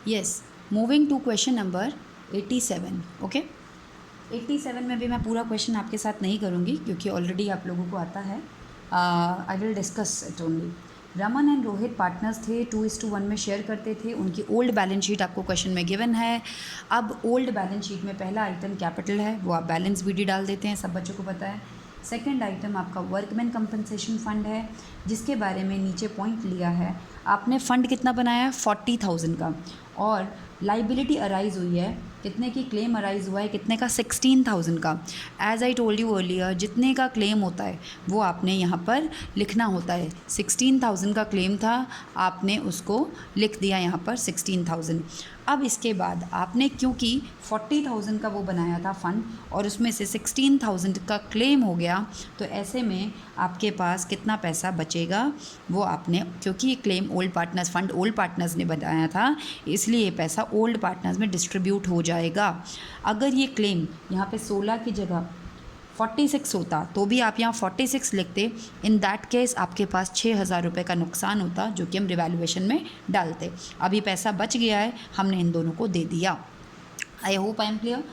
Yes, moving to question number 87. Okay, 87 में भी मैं पूरा क्वेश्चन आपके साथ नहीं करूँगी क्योंकि ऑलरेडी आप लोगों को आता है. I will discuss it only. Raman and Rohit partners थे, 2:1 में शेयर करते थे. उनकी ओल्ड बैलेंस शीट आपको क्वेश्चन में गिवन है. अब ओल्ड बैलेंस शीट में पहला आइटम कैपिटल है, वो आप बैलेंस बीडी डाल देते हैं, सब बच्चों को पता है. सेकंड आइटम आपका वर्कमैन कंपनसेशन फ़ंड है, जिसके बारे में नीचे पॉइंट लिया है. आपने फ़ंड कितना बनाया है? 40,000 का. और लाइबिलिटी अराइज हुई है कितने की? क्लेम अराइज हुआ है कितने का? 16,000 का. As I told you earlier, जितने का क्लेम होता है वो आपने यहाँ पर लिखना होता है. 16,000 का क्लेम था, आपने उसको लिख दिया यहाँ पर 16,000. अब इसके बाद आपने क्योंकि 40,000 का वो बनाया था फ़ंड और उसमें से 16,000 का क्लेम हो गया, तो ऐसे में आपके पास कितना पैसा बचेगा वो आपने, क्योंकि ये claim old partners fund old partners ने बनाया था, इसलिए ये पैसा ओल्ड पार्टनर्स में डिस्ट्रीब्यूट हो जाएगा. अगर ये क्लेम यहाँ पे 16 की जगह 46 होता तो भी आप यहाँ 46 लिखते. इन दैट केस आपके पास 6,000 रुपये का नुकसान होता, जो कि हम रिवैल्यूएशन में डालते. अभी पैसा बच गया है, हमने इन दोनों को दे दिया. I hope I am clear.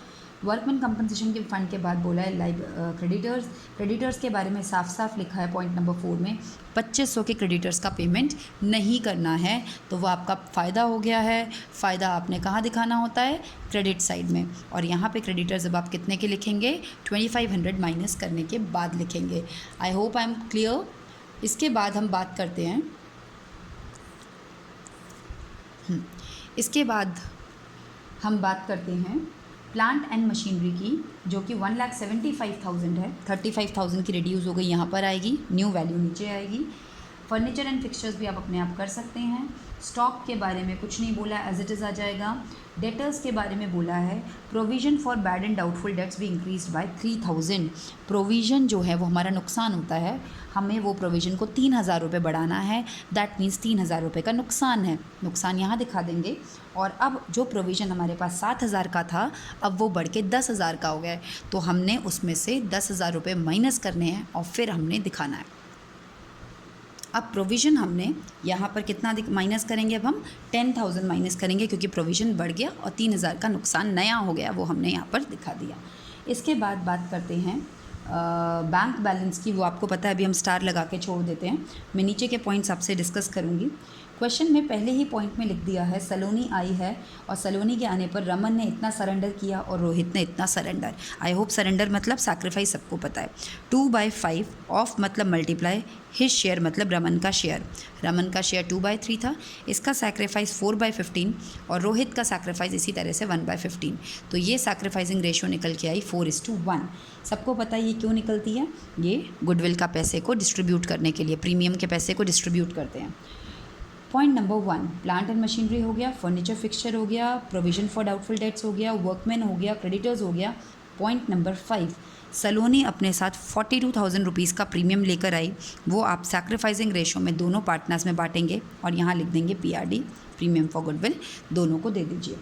Workman compensation के फ़ंड के बाद बोला है लाइव क्रेडिटर्स के बारे में साफ साफ लिखा है पॉइंट नंबर 4 में 2,500 के क्रेडिटर्स का पेमेंट नहीं करना है. तो वो आपका फ़ायदा हो गया है. फ़ायदा आपने कहाँ दिखाना होता है? क्रेडिट साइड में. और यहाँ पे क्रेडिटर्स अब आप कितने के लिखेंगे? 2,500 माइनस करने के बाद लिखेंगे. I hope I am clear. इसके बाद हम बात करते हैं इसके बाद हम बात करते हैं प्लांट एंड मशीनरी की, जो कि 1,75,000 है. 35,000 की रिड्यूस हो गई, यहाँ पर आएगी, न्यू वैल्यू नीचे आएगी. फर्नीचर एंड फिक्सचर्स भी आप अपने आप कर सकते हैं. स्टॉक के बारे में कुछ नहीं बोला, एज इट इज़ आ जाएगा. डेटर्स के बारे में बोला है provision for bad and doubtful debts भी इंक्रीज बाय 3,000. प्रोविज़न जो है वो हमारा नुकसान होता है, हमें वो प्रोविज़न को 3,000 रुपये बढ़ाना है. दैट मीन्स 3,000 रुपये का नुकसान है. नुकसान यहाँ दिखा देंगे. और अब जो प्रोविज़न हमारे पास 7,000 का था, अब वो बढ़ के 10,000 का हो गया है. तो हमने उसमें से 10,000 रुपये माइनस करने हैं और फिर हमने दिखाना है. अब प्रोविज़न हमने यहाँ पर कितना माइनस करेंगे? अब हम 10,000 माइनस करेंगे क्योंकि प्रोविज़न बढ़ गया और 3,000 का नुकसान नया हो गया, वो हमने यहाँ पर दिखा दिया. इसके बाद बात करते हैं बैंक बैलेंस की. वो आपको पता है, अभी हम स्टार लगा के छोड़ देते हैं. मैं नीचे के पॉइंट्स आपसे डिस्कस करूँगी. क्वेश्चन में पहले ही पॉइंट में लिख दिया है सलोनी आई है और सलोनी के आने पर रमन ने इतना सरेंडर किया और रोहित ने इतना सरेंडर. आई होप सरेंडर मतलब सैक्रिफाइस सबको पता है. 2/5 ऑफ मतलब मल्टीप्लाई, हिज शेयर मतलब रमन का शेयर. रमन का शेयर 2/3 था, इसका सैक्रिफाइस 4/15 और रोहित का सैक्रिफाइस इसी तरह से 1/15. तो ये सैक्रिफाइसिंग रेशो निकल के आई 4:1. सबको पता है ये क्यों निकलती है? ये गुडविल का पैसे को डिस्ट्रीब्यूट करने के लिए, प्रीमियम के पैसे को डिस्ट्रीब्यूट करते हैं. Point number 1 plant and machinery हो गया, फर्नीचर फिक्सचर हो गया, प्रोविजन फॉर डाउटफुल डेट्स हो गया, वर्कमैन हो गया, क्रेडिटर्स हो गया. पॉइंट नंबर 5 सलोनी अपने साथ 42,000 रुपीज़ का प्रीमियम लेकर आई, वो आप सैक्रिफाइसिंग रेशो में दोनों पार्टनर्स में बांटेंगे और यहाँ लिख देंगे PRD, प्रीमियम फॉर गुडविल, दोनों को दे दीजिए.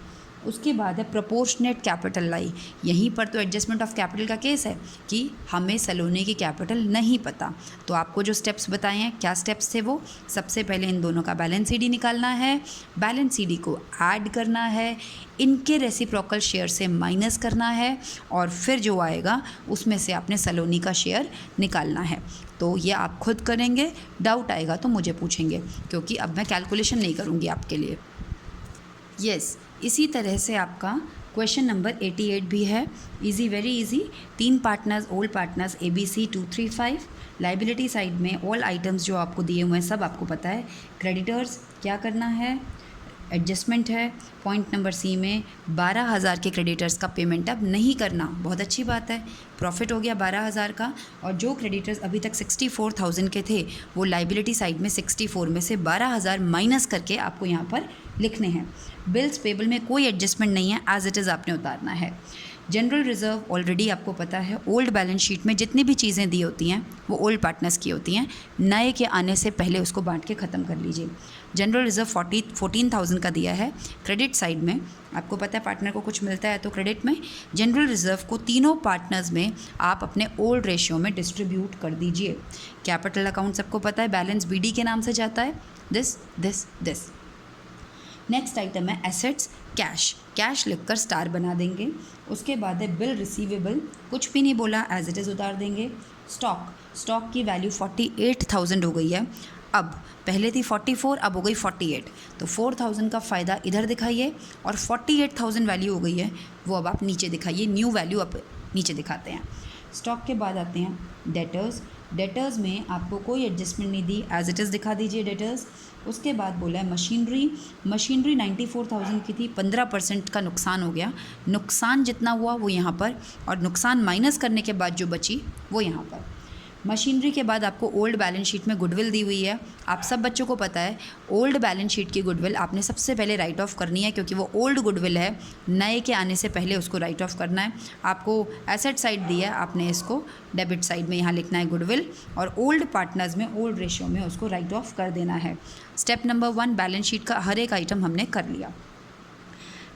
उसके बाद है प्रोपोर्शनेट कैपिटल लाई. यहीं पर तो एडजस्टमेंट ऑफ कैपिटल का केस है कि हमें सलोनी की कैपिटल नहीं पता. तो आपको जो स्टेप्स बताए हैं, क्या स्टेप्स थे वो? सबसे पहले इन दोनों का बैलेंस CD निकालना है, बैलेंस CD को ऐड करना है, इनके रेसिप्रोकल शेयर से माइनस करना है और फिर जो आएगा उसमें से आपने सलोनी का शेयर निकालना है. तो ये आप खुद करेंगे, डाउट आएगा तो मुझे पूछेंगे क्योंकि अब मैं कैलकुलेशन नहीं करूँगी आपके लिए. यस, इसी तरह से आपका क्वेश्चन नंबर 88 भी है. Easy, very easy. 3 partners, old partners ABC 2, 3, 5. Liability side में ऑल आइटम्स जो आपको दिए हुए हैं सब आपको पता है. क्रेडिटर्स क्या करना है? एडजस्टमेंट है. पॉइंट नंबर C में 12,000 के क्रेडिटर्स का पेमेंट अब नहीं करना, बहुत अच्छी बात है. प्रॉफिट हो गया 12,000 का और जो क्रेडिटर्स अभी तक 64,000 के थे वो लाइबिलिटी साइड में 64 में से 12,000 माइनस करके आपको यहाँ पर लिखने हैं. बिल्स पेबल में कोई एडजस्टमेंट नहीं है, एज इट इज़ आपने उतारना है. जनरल रिज़र्व ऑलरेडी आपको पता है, ओल्ड बैलेंस शीट में जितनी भी चीज़ें दी होती हैं वो ओल्ड पार्टनर्स की होती हैं, नए के आने से पहले उसको बांट के ख़त्म कर लीजिए. जनरल रिज़र्व 14,000 का दिया है. क्रेडिट साइड में आपको पता है पार्टनर को कुछ मिलता है तो क्रेडिट में जनरल रिज़र्व को तीनों पार्टनर्स में आप अपने ओल्ड रेशियो में डिस्ट्रीब्यूट कर दीजिए. कैपिटल अकाउंट सबको पता है, बैलेंस BD के नाम से जाता है, दिस. नेक्स्ट आइटम है एसेट्स, कैश। कैश लिखकर स्टार बना देंगे। उसके बाद है बिल रिसीवेबल, कुछ भी नहीं बोला, एज इट इज़ उतार देंगे। स्टॉक, स्टॉक की वैल्यू 48,000 हो गई है। अब पहले थी 44, अब हो गई 48, तो 4,000 का फ़ायदा इधर दिखाइए और 48,000 वैल्यू हो गई है वो अब आप नीचे दिखाइए, न्यू वैल्यू आप नीचे दिखाते हैं। स्टॉक के बाद आते हैं डेटर्स। डेटर्स में आपको कोई एडजस्टमेंट नहीं दी, एज इट इज़ दिखा दीजिए डेटर्स। उसके बाद बोला है मशीनरी। मशीनरी 94,000 की थी, 15% का नुकसान हो गया। नुकसान जितना हुआ वो यहाँ पर, और नुकसान माइनस करने के बाद जो बची वो यहाँ पर। मशीनरी के बाद आपको ओल्ड बैलेंस शीट में गुडविल दी हुई है। आप सब बच्चों को पता है ओल्ड बैलेंस शीट की गुडविल आपने सबसे पहले राइट ऑफ करनी है, क्योंकि वो ओल्ड गुडविल है, नए के आने से पहले उसको राइट ऑफ करना है। आपको एसेट साइड दी है, आपने इसको डेबिट साइड में यहाँ लिखना है गुडविल, और ओल्ड पार्टनर्स में ओल्ड रेशियो में उसको राइट ऑफ कर देना है। स्टेप नंबर 1, बैलेंस शीट का हर एक आइटम हमने कर लिया।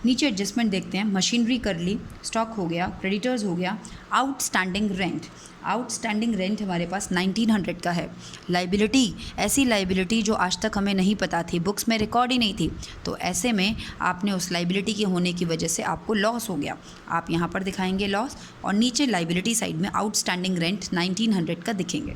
नीचे एडजस्टमेंट देखते हैं। मशीनरी कर ली, स्टॉक हो गया, क्रेडिटर्स हो गया, आउटस्टैंडिंग रेंट। आउटस्टैंडिंग रेंट हमारे पास 1900 का है। लाइबिलिटी, ऐसी लाइबिलिटी जो आज तक हमें नहीं पता थी, बुक्स में रिकॉर्ड ही नहीं थी, तो ऐसे में आपने उस लाइबिलिटी के होने की वजह से आपको लॉस हो गया। आप यहाँ पर दिखाएंगे लॉस, और नीचे लाइबिलिटी साइड में आउटस्टैंडिंग रेंट 1900 का दिखेंगे।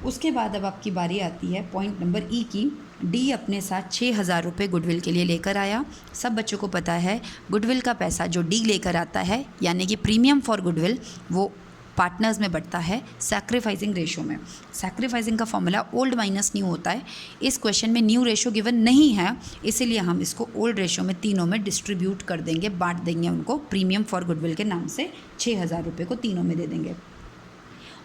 उसके बाद अब आपकी बारी आती है पॉइंट नंबर ई की। डी अपने साथ 6,000 रुपये गुडविल के लिए लेकर आया। सब बच्चों को पता है गुडविल का पैसा जो डी लेकर आता है, यानी कि प्रीमियम फॉर गुडविल, वो पार्टनर्स में बढ़ता है सैक्रिफाइसिंग रेशो में। सैक्रिफाइसिंग का फॉर्मूला ओल्ड माइनस न्यू होता है। इस क्वेश्चन में न्यू रेशो गिवन नहीं है, इसीलिए हम इसको ओल्ड रेशो में तीनों में डिस्ट्रीब्यूट कर देंगे, बांट देंगे उनको। प्रीमियम फॉर गुडविल के नाम से 6,000 रुपये को तीनों में दे देंगे।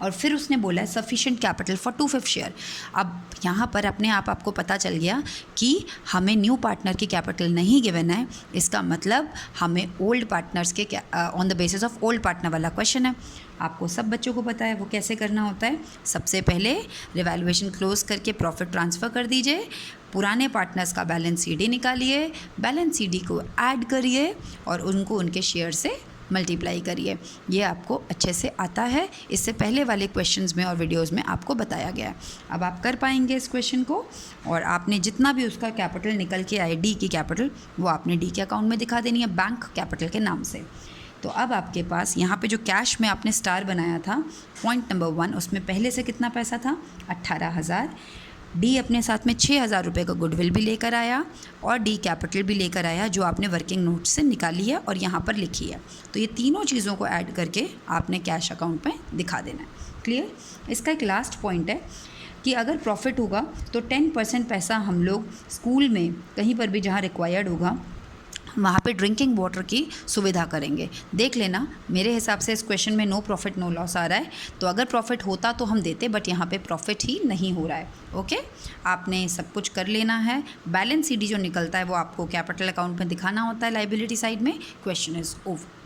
और फिर उसने बोला है सफिशिएंट कैपिटल फॉर 2/5 शेयर। अब यहाँ पर अपने आप आपको पता चल गया कि हमें न्यू पार्टनर की कैपिटल नहीं गिवन है, इसका मतलब हमें ओल्ड पार्टनर्स के on the basis of old partner वाला क्वेश्चन है। आपको सब बच्चों को पता है वो कैसे करना होता है। सबसे पहले रिवैल्यूएशन क्लोज करके प्रॉफिट ट्रांसफ़र कर दीजिए, पुराने पार्टनर्स का बैलेंस सीडी निकालिए, बैलेंस सीडी को ऐड करिए और उनको उनके शेयर से मल्टीप्लाई करिए। ये आपको अच्छे से आता है, इससे पहले वाले क्वेश्चंस में और वीडियोस में आपको बताया गया है। अब आप कर पाएंगे इस क्वेश्चन को, और आपने जितना भी उसका कैपिटल निकल के आए डी की कैपिटल, वो आपने डी के अकाउंट में दिखा देनी है बैंक कैपिटल के नाम से। तो अब आपके पास यहाँ पे जो कैश में आपने स्टार बनाया था पॉइंट नंबर 1, उसमें पहले से कितना पैसा था 18,000। डी अपने साथ में 6,000 रुपये का गुडविल भी लेकर आया और डी कैपिटल भी लेकर आया, जो आपने वर्किंग नोट से निकाली है और यहाँ पर लिखी है। तो ये तीनों चीज़ों को ऐड करके आपने कैश अकाउंट में दिखा देना है। क्लियर? इसका एक लास्ट पॉइंट है कि अगर प्रॉफिट होगा तो 10% पैसा हम लोग स्कूल में कहीं पर भी जहाँ रिक्वायर्ड होगा वहाँ पे ड्रिंकिंग वाटर की सुविधा करेंगे। देख लेना, मेरे हिसाब से इस क्वेश्चन में नो प्रॉफिट नो लॉस आ रहा है, तो अगर प्रॉफिट होता तो हम देते, बट यहाँ पे प्रॉफिट ही नहीं हो रहा है। ओके, आपने सब कुछ कर लेना है। बैलेंस सीडी जो निकलता है वो आपको कैपिटल अकाउंट में दिखाना होता है लाइबिलिटी साइड में। Question is over.